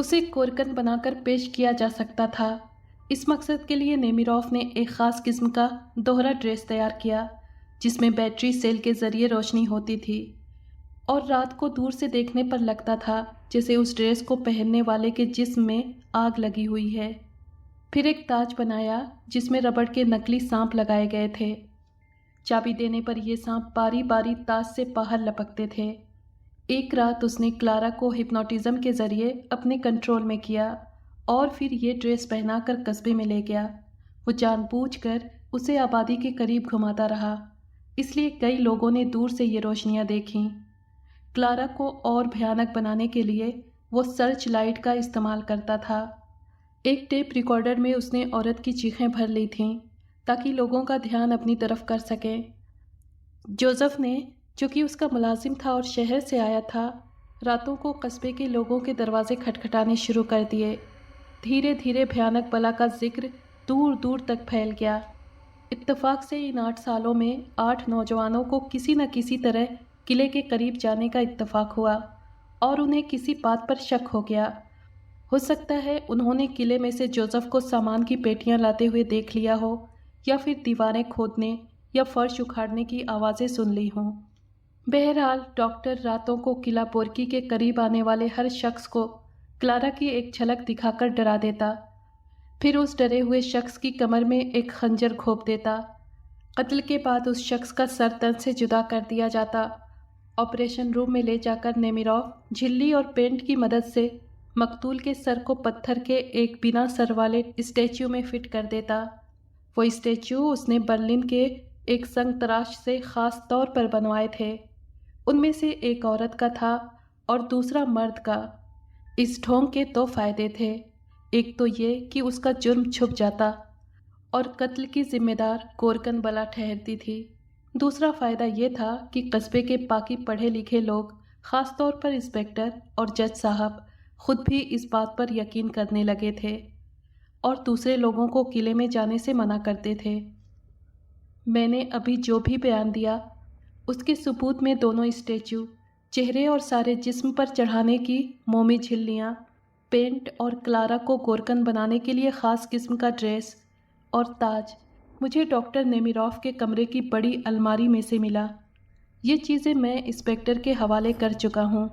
उसे कोरकन बनाकर पेश किया जा सकता था। इस मकसद के लिए नेमिरोव ने एक ख़ास किस्म का दोहरा ड्रेस तैयार किया, जिसमें बैटरी सेल के ज़रिए रोशनी होती थी और रात को दूर से देखने पर लगता था जैसे उस ड्रेस को पहनने वाले के जिस्म में आग लगी हुई है। फिर एक ताज बनाया जिसमें रबड़ के नकली सांप लगाए गए थे। चाबी देने पर ये सांप बारी बारी ताज से बाहर लपकते थे। एक रात उसने क्लारा को हिप्नोटिज्म के ज़रिए अपने कंट्रोल में किया और फिर ये ड्रेस पहनाकर कस्बे में ले गया। वो जानबूझकर उसे आबादी के करीब घुमाता रहा, इसलिए कई लोगों ने दूर से ये रोशनियां देखीं। क्लारा को और भयानक बनाने के लिए वो सर्च लाइट का इस्तेमाल करता था। एक टेप रिकॉर्डर में उसने औरत की चीखें भर ली थीं ताकि लोगों का ध्यान अपनी तरफ कर सकें। जोसेफ ने, जो कि उसका मुलाजिम था और शहर से आया था, रातों को कस्बे के लोगों के दरवाजे खटखटाने शुरू कर दिए। धीरे धीरे भयानक बला का जिक्र दूर दूर तक फैल गया। इत्तेफाक से इन 8 सालों में 8 नौजवानों को किसी न किसी तरह किले के करीब जाने का इत्तेफाक हुआ और उन्हें किसी बात पर शक हो गया। हो सकता है उन्होंने किले में से जोसेफ को सामान की पेटियां लाते हुए देख लिया हो, या फिर दीवारें खोदने या फर्श उखाड़ने की आवाज़ें सुन ली हों। बहरहाल डॉक्टर रातों को किला पोर्की के करीब आने वाले हर शख्स को क्लारा की एक झलक दिखाकर डरा देता। फिर उस डरे हुए शख्स की कमर में एक खंजर घोंप देता। कत्ल के बाद उस शख्स का सर तन से जुदा कर दिया जाता। ऑपरेशन रूम में ले जाकर नेमिरोव झिल्ली और पेंट की मदद से मकतूल के सर को पत्थर के एक बिना सर वाले स्टैच्यू में फिट कर देता। वो स्टैच्यू उसने बर्लिन के एक संग तराश से ख़ास तौर पर बनवाए थे। उनमें से एक औरत का था और दूसरा मर्द का। इस ढोंग के 2 फ़ायदे थे। एक तो ये कि उसका जुर्म छुप जाता और कत्ल की जिम्मेदार कोरकन बला ठहरती थी। दूसरा फ़ायदा ये था कि कस्बे के बाकी पढ़े लिखे लोग, ख़ास तौर पर इंस्पेक्टर और जज साहब, खुद भी इस बात पर यकीन करने लगे थे और दूसरे लोगों को किले में जाने से मना करते थे। मैंने अभी जो भी बयान दिया उसके सबूत में दोनों स्टैच्यू, चेहरे और सारे जिस्म पर चढ़ाने की मोमी झिल्लियाँ, पेंट और क्लारा को गोरकन बनाने के लिए ख़ास किस्म का ड्रेस और ताज मुझे डॉक्टर नेमिरोव के कमरे की बड़ी अलमारी में से मिला। ये चीज़ें मैं इंस्पेक्टर के हवाले कर चुका हूँ।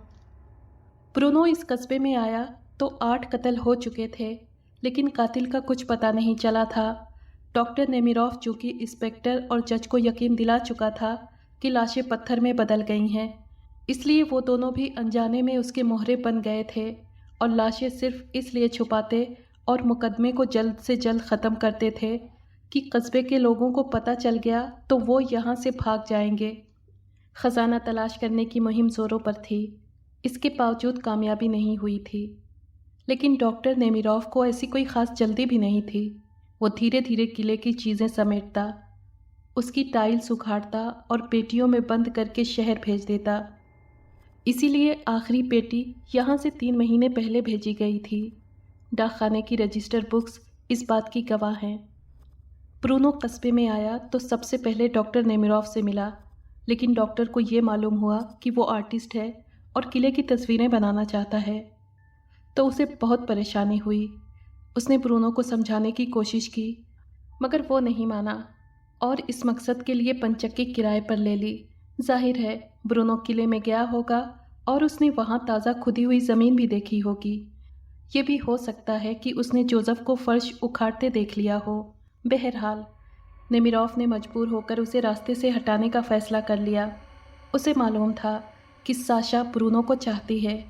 ब्रूनो इस कस्बे में आया तो 8 कत्ल हो चुके थे, लेकिन कातिल का कुछ पता नहीं चला था। डॉक्टर नेमिरोव चूँकि इंस्पेक्टर और जज को यकीन दिला चुका था कि लाशें पत्थर में बदल गई हैं, इसलिए वो दोनों भी अनजाने में उसके मोहरे बन गए थे और लाशें सिर्फ इसलिए छुपाते और मुकदमे को जल्द से जल्द ख़त्म करते थे कि कस्बे के लोगों को पता चल गया तो वो यहाँ से भाग जाएंगे। ख़जाना तलाश करने की मुहिम ज़ोरों पर थी। इसके बावजूद कामयाबी नहीं हुई थी, लेकिन डॉक्टर नेमिरोव को ऐसी कोई ख़ास जल्दी भी नहीं थी। वो धीरे धीरे किले की चीज़ें समेटता, उसकी टाइल्स उखाड़ता और पेटियों में बंद करके शहर भेज देता। इसीलिए आखिरी पेटी यहाँ से 3 महीने पहले भेजी गई थी। डाकखाने की रजिस्टर बुक्स इस बात की गवाह हैं। ब्रूनो कस्बे में आया तो सबसे पहले डॉक्टर नेमिरोव से मिला, लेकिन डॉक्टर को ये मालूम हुआ कि वो आर्टिस्ट है और किले की तस्वीरें बनाना चाहता है, तो उसे बहुत परेशानी हुई। उसने ब्रूनो को समझाने की कोशिश की, मगर वो नहीं माना और इस मकसद के लिए पंचक्की किराए पर ले ली। जाहिर है ब्रूनो किले में गया होगा और उसने वहाँ ताज़ा खुदी हुई ज़मीन भी देखी होगी। ये भी हो सकता है कि उसने जोसेफ को फर्श उखाड़ते देख लिया हो। बहरहाल नेमिरोव ने मजबूर होकर उसे रास्ते से हटाने का फ़ैसला कर लिया। उसे मालूम था कि साशा ब्रूनो को चाहती है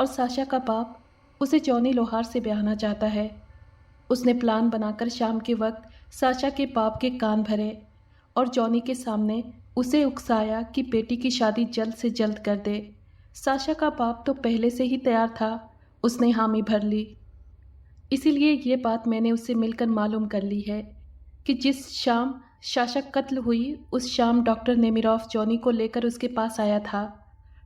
और साशा का बाप उसे जॉनी लोहार से ब्याहना चाहता है। उसने प्लान बनाकर शाम के वक्त साशा के बाप के कान भरे और जॉनी के सामने उसे उकसाया कि बेटी की शादी जल्द से जल्द कर दे। साशा का बाप तो पहले से ही तैयार था, उसने हामी भर ली। इसीलिए ये बात मैंने उससे मिलकर मालूम कर ली है कि जिस शाम साशा कत्ल हुई उस शाम डॉक्टर नेमिरोव जॉनी को लेकर उसके पास आया था।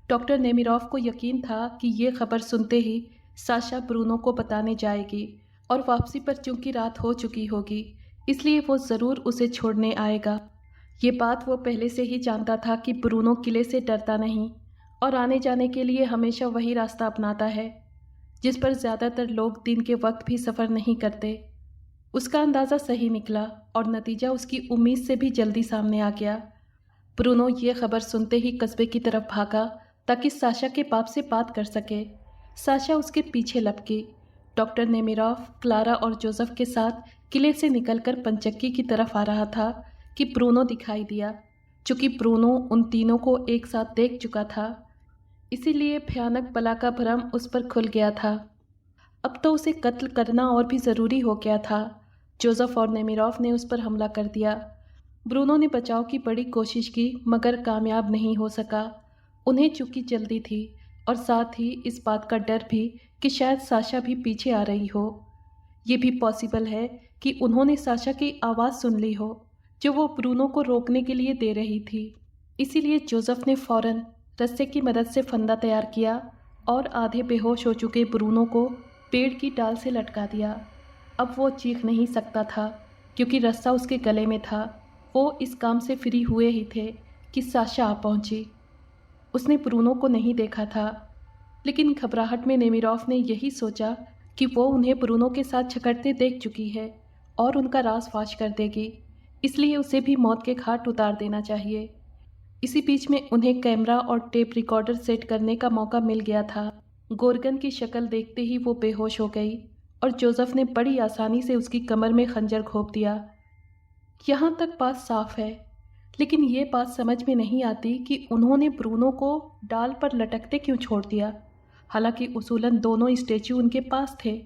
डॉक्टर नेमिरोव को यकीन था कि ये खबर सुनते ही साशा ब्रूनो को बताने जाएगी और वापसी पर चूंकि रात हो चुकी होगी, इसलिए वो ज़रूर उसे छोड़ने आएगा। ये बात वो पहले से ही जानता था कि ब्रूनो किले से डरता नहीं और आने जाने के लिए हमेशा वही रास्ता अपनाता है। जिस पर ज़्यादातर लोग दिन के वक्त भी सफ़र नहीं करते। उसका अंदाज़ा सही निकला और नतीजा उसकी उम्मीद से भी जल्दी सामने आ गया। ब्रूनो ये खबर सुनते ही कस्बे की तरफ भागा ताकि साशा के बाप से बात कर सके। साशा उसके पीछे लपकी। डॉक्टर नेमिरोव क्लारा और जोसेफ के साथ किले से निकलकर पंचक्की की तरफ आ रहा था कि ब्रूनो दिखाई दिया। चूँकि ब्रूनो उन तीनों को एक साथ देख चुका था, इसीलिए भयानक बला का भ्रम उस पर खुल गया था। अब तो उसे कत्ल करना और भी ज़रूरी हो गया था। जोसेफ और नेमिरोव ने उस पर हमला कर दिया। ब्रूनो ने बचाव की बड़ी कोशिश की मगर कामयाब नहीं हो सका। उन्हें चूँकि जल्दी थी और साथ ही इस बात का डर भी कि शायद साशा भी पीछे आ रही हो। ये भी पॉसिबल है कि उन्होंने साशा की आवाज़ सुन ली हो जो वो ब्रूनो को रोकने के लिए दे रही थी। इसीलिए जोसेफ ने फ़ौरन रस्से की मदद से फंदा तैयार किया और आधे बेहोश हो चुके ब्रूनो को पेड़ की डाल से लटका दिया। अब वो चीख नहीं सकता था क्योंकि रस्सा उसके गले में था। वो इस काम से फ्री हुए ही थे कि साशा आ पहुंची। उसने ब्रूनो को नहीं देखा था, लेकिन घबराहट में नेमिरोव ने यही सोचा कि वो उन्हें ब्रूनो के साथ झगड़ते देख चुकी है और उनका राज फाश कर देगी, इसलिए उसे भी मौत के घाट उतार देना चाहिए। इसी बीच में उन्हें कैमरा और टेप रिकॉर्डर सेट करने का मौका मिल गया था। गोर्गन की शक्ल देखते ही वो बेहोश हो गई और जोसेफ ने बड़ी आसानी से उसकी कमर में खंजर घोंप दिया। यहाँ तक बात साफ है, लेकिन ये बात समझ में नहीं आती कि उन्होंने ब्रूनो को डाल पर लटकते क्यों छोड़ दिया। हालांकि उसूलन दोनों स्टैचू उनके पास थे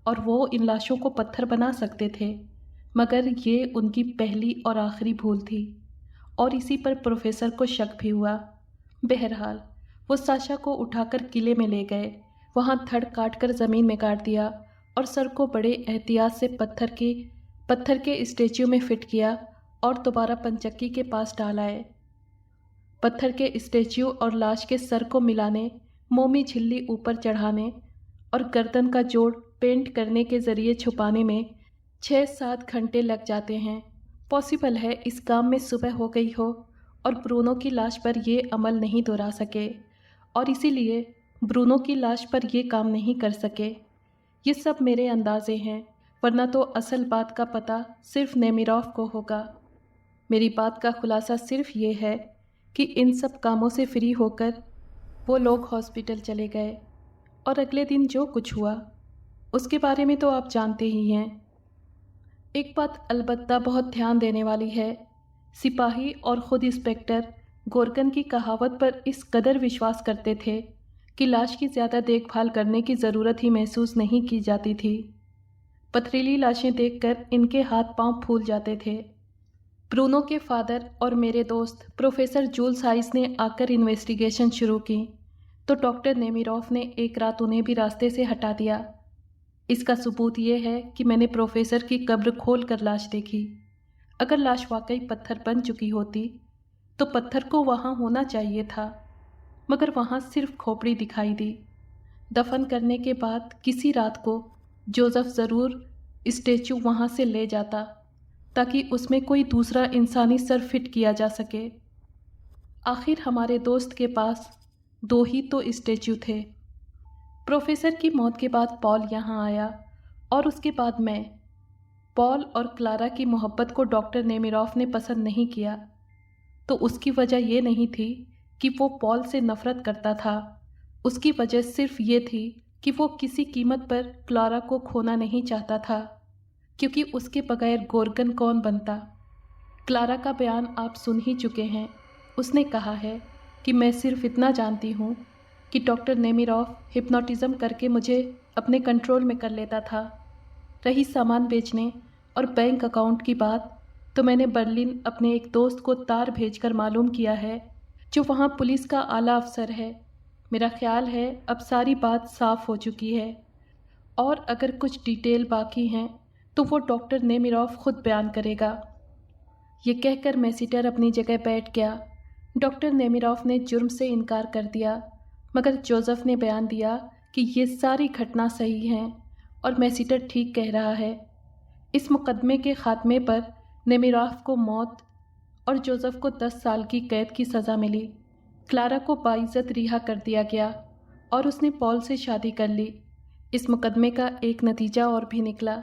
और वो इन लाशों को पत्थर बना सकते थे, मगर ये उनकी पहली और आखिरी भूल थी और इसी पर प्रोफेसर को शक भी हुआ। बहरहाल वो साशा को उठाकर किले में ले गए। वहाँ धड़ काट कर ज़मीन में गाड़ दिया और सर को बड़े एहतियात से पत्थर के स्टैच्यू में फिट किया और दोबारा पंचक्की के पास डाल आए। पत्थर के स्टैच्यू और लाश के सर को मिलाने, मोमी झिल्ली ऊपर चढ़ाने और गर्दन का जोड़ पेंट करने के ज़रिए छुपाने में 6-7 घंटे लग जाते हैं। पॉसिबल है इस काम में सुबह हो गई हो और ब्रूनो की लाश पर ये अमल नहीं दोहरा सके और इसीलिए ब्रूनो की लाश पर ये काम नहीं कर सके। ये सब मेरे अंदाजे हैं, वरना तो असल बात का पता सिर्फ नेमिरोव को होगा। मेरी बात का खुलासा सिर्फ ये है कि इन सब कामों से फ्री होकर वो लोग हॉस्पिटल चले गए और अगले दिन जो कुछ हुआ उसके बारे में तो आप जानते ही हैं। एक बात अलबत्ता बहुत ध्यान देने वाली है, सिपाही और ख़ुद इंस्पेक्टर गोर्गन की कहावत पर इस कदर विश्वास करते थे कि लाश की ज़्यादा देखभाल करने की ज़रूरत ही महसूस नहीं की जाती थी। पथरीली लाशें देखकर इनके हाथ पांव फूल जाते थे। ब्रूनो के फादर और मेरे दोस्त प्रोफेसर जूल्स हाइस ने आकर इन्वेस्टिगेशन शुरू की तो डॉक्टर नेमिरोव ने एक रात उन्हें भी रास्ते से हटा दिया। इसका सबूत ये है कि मैंने प्रोफेसर की कब्र खोल कर लाश देखी। अगर लाश वाकई पत्थर बन चुकी होती तो पत्थर को वहाँ होना चाहिए था, मगर वहाँ सिर्फ खोपड़ी दिखाई दी। दफन करने के बाद किसी रात को जोसेफ ज़रूर स्टैचू वहाँ से ले जाता ताकि उसमें कोई दूसरा इंसानी सर फिट किया जा सके। आखिर हमारे दोस्त के पास 2 ही तो स्टैचू थे। प्रोफेसर की मौत के बाद पॉल यहाँ आया और उसके बाद मैं। पॉल और क्लारा की मोहब्बत को डॉक्टर नेमिरोव ने पसंद नहीं किया, तो उसकी वजह ये नहीं थी कि वो पॉल से नफ़रत करता था। उसकी वजह सिर्फ ये थी कि वो किसी कीमत पर क्लारा को खोना नहीं चाहता था, क्योंकि उसके बगैर गोर्गन कौन बनता। क्लारा का बयान आप सुन ही चुके हैं। उसने कहा है कि मैं सिर्फ इतना जानती हूँ कि डॉक्टर नेमिरोव हिप्नोटिज़म करके मुझे अपने कंट्रोल में कर लेता था। रही सामान बेचने और बैंक अकाउंट की बात, तो मैंने बर्लिन अपने एक दोस्त को तार भेजकर मालूम किया है, जो वहाँ पुलिस का आला अफसर है। मेरा ख्याल है अब सारी बात साफ़ हो चुकी है और अगर कुछ डिटेल बाकी हैं तो वो डॉक्टर नेमिरोव खुद बयान करेगा। ये कहकर मैसीटर अपनी जगह बैठ गया। डॉक्टर नेमिरोव ने जुर्म से इनकार कर दिया, मगर जोसेफ ने बयान दिया कि ये सारी घटना सही है और मैसीटर ठीक कह रहा है। इस मुकदमे के ख़ात्मे पर नेमिरोव को मौत और जोसेफ को 10 साल की कैद की सज़ा मिली। क्लारा को बाइज्जत रिहा कर दिया गया और उसने पॉल से शादी कर ली। इस मुकदमे का एक नतीजा और भी निकला,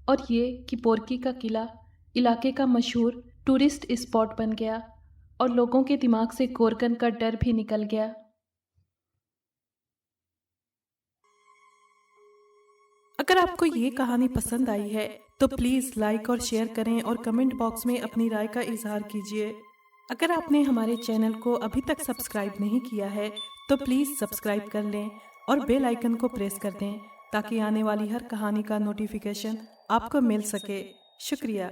और ये कि पोर्की का किला इलाके का मशहूर टूरिस्ट स्पॉट बन गया और लोगों के दिमाग से गोरगन का डर भी निकल गया। अगर आपको ये कहानी पसंद आई है तो प्लीज़ लाइक और शेयर करें और कमेंट बॉक्स में अपनी राय का इजहार कीजिए। अगर आपने हमारे चैनल को अभी तक सब्सक्राइब नहीं किया है तो प्लीज़ सब्सक्राइब कर लें और बेल आइकन को प्रेस कर दें ताकि आने वाली हर कहानी का नोटिफिकेशन आपको मिल सके। शुक्रिया।